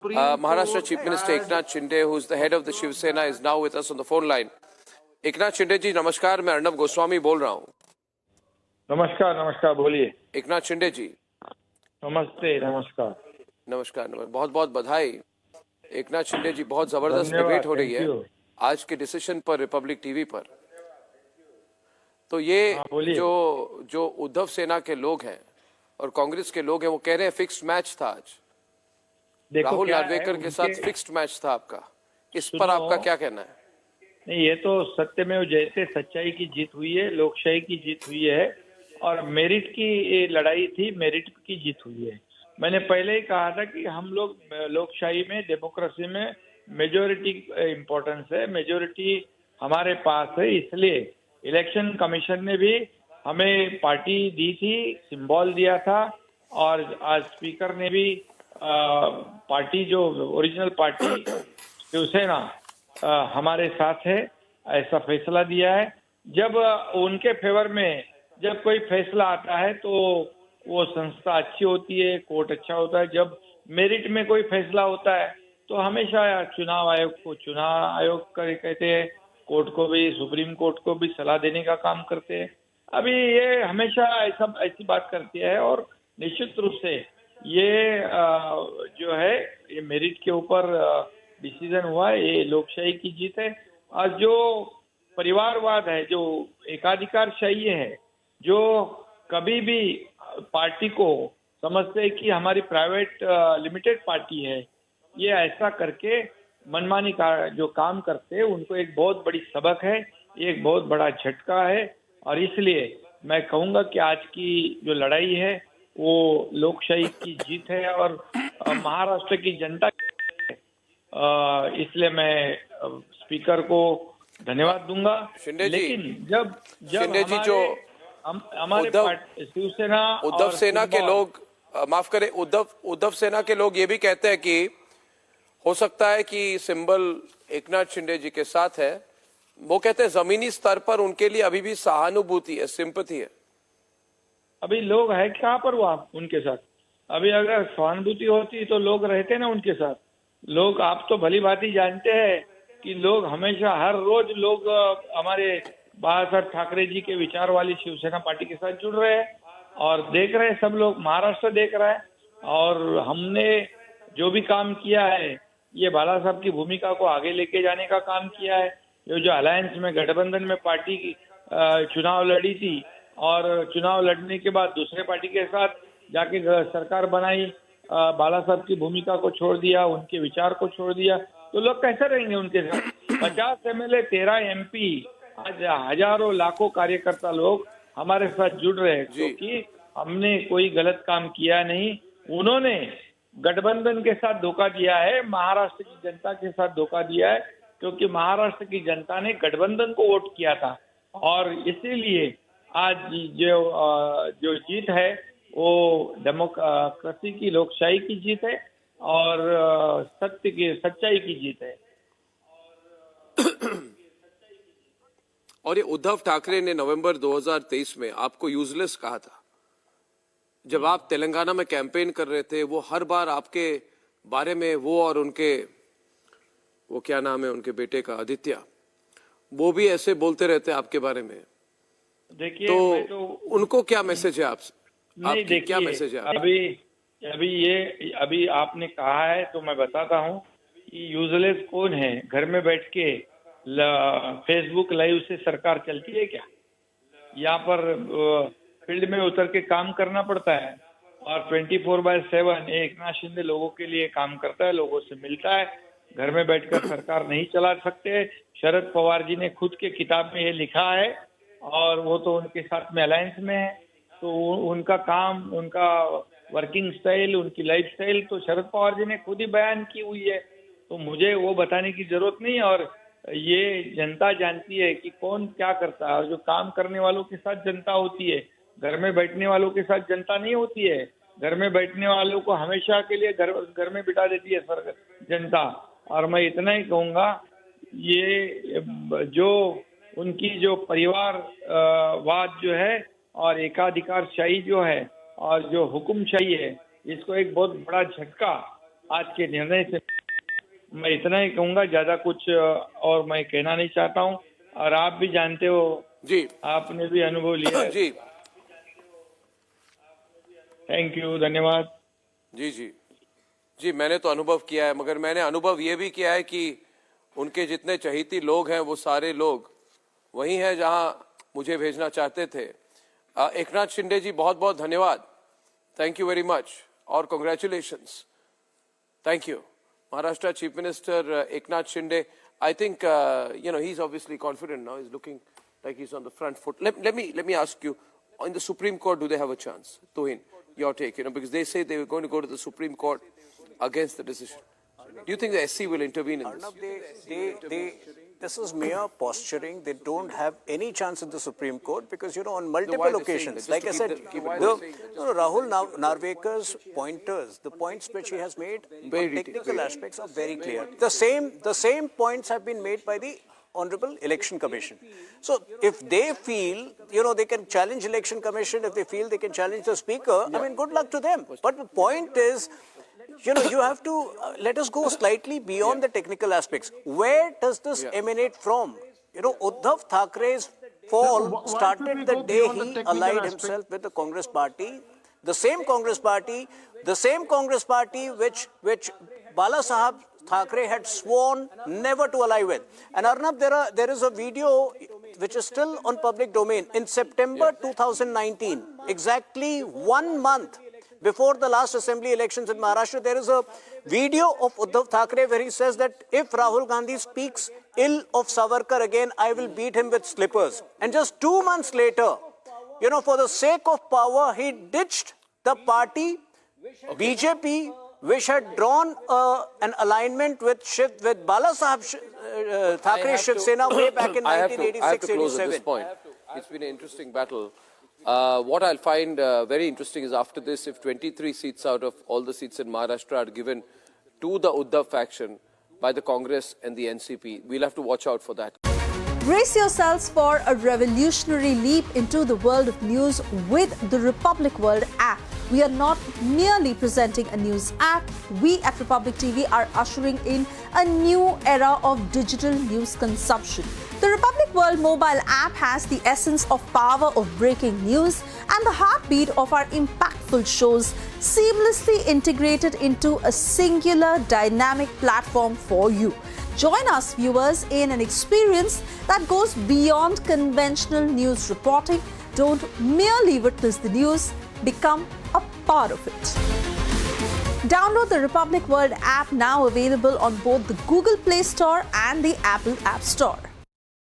Maharashtra Chief Minister Eknath Shinde, who is the head of the Shiv Sena, is now with us on the phone line. Eknath Shinde जी नमस्कार, मैं अर्नब गोस्वामी बोल रहा हूँ। नमस्कार नमस्कार, बोलिए। एकनाथ शिंदे जी नमस्ते, नमस्कार नमस्कार। बहुत बहुत बधाई। एकनाथ शिंदे जी, बहुत जबरदस्त धन्यवाद, डिबेट हो रही thank है you। आज के डिसीजन पर रिपब्लिक टीवी पर। तो ये बोलिए। जो उद्धव सेना के लोग हैं और कांग्रेस के लोग हैं, वो कह रहे हैं फिक्स्ड मैच था आज, राहुल क्या है, नार्वेकर के साथ फिक्स्ड मैच था आपका। इस पर आपका क्या कहना है? नहीं, ये तो सत्यमेव जयते, सच्चाई की जीत हुई है, लोकशाही की जीत हुई है और मेरिट की ये लड़ाई थी, मेरिट की जीत हुई है। मैंने पहले ही कहा था कि हम लोग लोकशाही में, डेमोक्रेसी में मेजोरिटी इम्पोर्टेंस है, मेजोरिटी हमारे पास है, इसलिए इलेक्शन कमीशन ने भी हमें पार्टी दी थी, सिंबल दिया था और आज स्पीकर ने भी पार्टी जो ओरिजिनल पार्टी शिवसेना हमारे साथ है, ऐसा फैसला दिया है। जब उनके फेवर में जब कोई फैसला आता है तो वो संस्था अच्छी होती है, कोर्ट अच्छा होता है। जब मेरिट में कोई फैसला होता है तो हमेशा चुनाव आयोग कहते हैं, कोर्ट को भी, सुप्रीम कोर्ट को भी सलाह देने का काम करते हैं। अभी ये हमेशा ऐसी बात करती है और निश्चित रूप से ये जो है, ये मेरिट के ऊपर डिसीजन हुआ है, ये लोकशाही की जीत है। और जो परिवारवाद है, जो एकाधिकारशाही है, जो कभी भी पार्टी को समझते हैं कि हमारी प्राइवेट लिमिटेड पार्टी है, ये ऐसा करके मनमानी का जो काम करते हैं, उनको एक बहुत बड़ी सबक है, एक बहुत बड़ा झटका है। और इसलिए मैं कहूंगा कि आज की जो लड़ाई है वो लोकशाही की जीत है और महाराष्ट्र की जनता, इसलिए मैं स्पीकर को धन्यवाद दूंगा। लेकिन जब शिंदे जी, जो हमारे शिवसेना, उद्धव सेना के लोग, माफ करें, उद्धव सेना के लोग ये भी कहते हैं कि हो सकता है कि सिंबल एकनाथ शिंदे जी के साथ है। वो कहते हैं जमीनी स्तर पर उनके लिए अभी भी सहानुभूति है, सिंपैथी है। अभी लोग है कहाँ पर वहाँ उनके साथ? अभी अगर सहानुभूति होती तो लोग रहते ना उनके साथ। लोग, आप तो भली भांति जानते हैं कि लोग हमेशा, हर रोज लोग हमारे बाला साहब ठाकरे जी के विचार वाली शिवसेना पार्टी के साथ जुड़ रहे हैं और देख रहे हैं, सब लोग, महाराष्ट्र देख रहा है। और हमने जो भी काम किया है, ये बाला साहब की भूमिका को आगे लेके जाने का काम किया है। ये जो अलायंस में, गठबंधन में पार्टी की चुनाव लड़ी थी और चुनाव लड़ने के बाद दूसरे पार्टी के साथ जाके सरकार बनाई, बाला साहब की भूमिका को छोड़ दिया, उनके विचार को छोड़ दिया, तो लोग कैसे रहेंगे उनके साथ? 50 MLA, 13 MP, आज हजारों लाखों कार्यकर्ता लोग हमारे साथ जुड़ रहे हैं, क्योंकि हमने कोई गलत काम किया नहीं। उन्होंने गठबंधन के साथ धोखा दिया है, महाराष्ट्र की जनता के साथ धोखा दिया है, क्योंकि महाराष्ट्र की जनता ने गठबंधन को वोट किया था और इसीलिए आज जो जीत है वो डेमोक्रेसी की, लोकशाही की जीत है और सच्चाई की जीत है। और ये उद्धव ठाकरे ने नवंबर 2023 में आपको यूजलेस कहा था। जब आप तेलंगाना में कैंपेन कर रहे थे, वो हर बार आपके बारे में, वो और उनके, वो क्या नाम है उनके बेटे का, आदित्य, वो भी ऐसे बोलते रहते आपके बारे में। देखिए, तो उनको क्या मैसेज है आपसे? नहीं, देखिए, क्या मैसेज है? अभी आपने कहा है तो मैं बताता हूँ कि यूजलेस कौन है। घर में बैठ के फेसबुक लाइव से सरकार चलती है क्या? यहाँ पर फील्ड में उतर के काम करना पड़ता है और 24/7 एकनाथ शिंदे लोगों के लिए काम करता है, लोगों से मिलता है। घर में बैठकर सरकार नहीं चला सकते। शरद पवार जी ने खुद के किताब में ये लिखा है और वो तो उनके साथ में अलायंस में है, तो उनका काम, उनका वर्किंग स्टाइल, उनकी लाइफ स्टाइल तो शरद पवार जी ने खुद ही बयान की हुई है, तो मुझे वो बताने की जरूरत नहीं। और ये जनता जानती है कि कौन क्या करता है, और जो काम करने वालों के साथ जनता होती है, घर में बैठने वालों के साथ जनता नहीं होती है। घर में बैठने वालों को हमेशा के लिए घर में बिठा देती है जनता। और मैं इतना ही कहूँगा, ये जो उनकी जो परिवार वाद जो है और एकाधिकारशाही जो है और जो हुकुमशाही है, इसको एक बहुत बड़ा झटका आज के निर्णय से मैं इतना ही कहूंगा, ज्यादा कुछ और मैं कहना नहीं चाहता हूं। और आप भी जानते हो जी, आपने भी अनुभव लिया है। जी थैंक यू, धन्यवाद। जी जी जी, मैंने तो अनुभव किया है, मगर मैंने अनुभव ये भी किया है कि उनके जितने चहेती लोग हैं वो सारे लोग वही हैं जहां मुझे भेजना चाहते थे। एकनाथ शिंदे जी, बहुत बहुत धन्यवाद, थैंक यू वेरी मच और congratulations, thank you. Maharashtra Chief Minister Eknath Shinde, I think he's obviously confident now. He's looking like he's on the front foot. Let me ask you, in the Supreme Court, do they have a chance? Tuhin, your take, because they say they were going to go to the Supreme Court against the decision. Do you think the SC will intervene in this? This is mere posturing. They don't have any chance in the Supreme Court because, on why multiple are they saying occasions, that? like I Just said, to keep it Rahul Narvekar's pointers, the points which he has made Very on technical detailed. aspects are very clear. The same points have been made by the Honorable Election Commission. So if they feel, they can challenge Election Commission, if they feel they can challenge the Speaker, I mean, good luck to them. But the point is, you have to let us go slightly beyond the technical aspects. Where does this emanate from? Uddhav Thackeray's fall started the day he allied himself with the Congress party. The same Congress party which Bala Sahab Thackeray had sworn never to ally with. And Arnab, there is a video which is still on public domain. In September 2019, exactly 1 month before the last assembly elections in Maharashtra, there is a video of Uddhav Thackeray where he says that if Rahul Gandhi speaks ill of Savarkar again, I will beat him with slippers. And just 2 months later, for the sake of power, he ditched the party, BJP, which had drawn an alignment with Bala Sahab Thackeray's Shiv Sena way back in 1986-87. I have to close at this point. It's been an interesting battle. What I'll find very interesting is after this, if 23 seats out of all the seats in Maharashtra are given to the Uddhav faction by the Congress and the NCP, we'll have to watch out for that. Brace yourselves for a revolutionary leap into the world of news with the Republic World app. We are not merely presenting a news app. We at Republic TV are ushering in a new era of digital news consumption. The Republic World mobile app has the essence of power of breaking news and the heartbeat of our impactful shows seamlessly integrated into a singular dynamic platform for you. Join us, viewers, in an experience that goes beyond conventional news reporting. Don't merely witness the news, become a part of it. Download the Republic World app, now available on both the Google Play Store and the Apple App Store.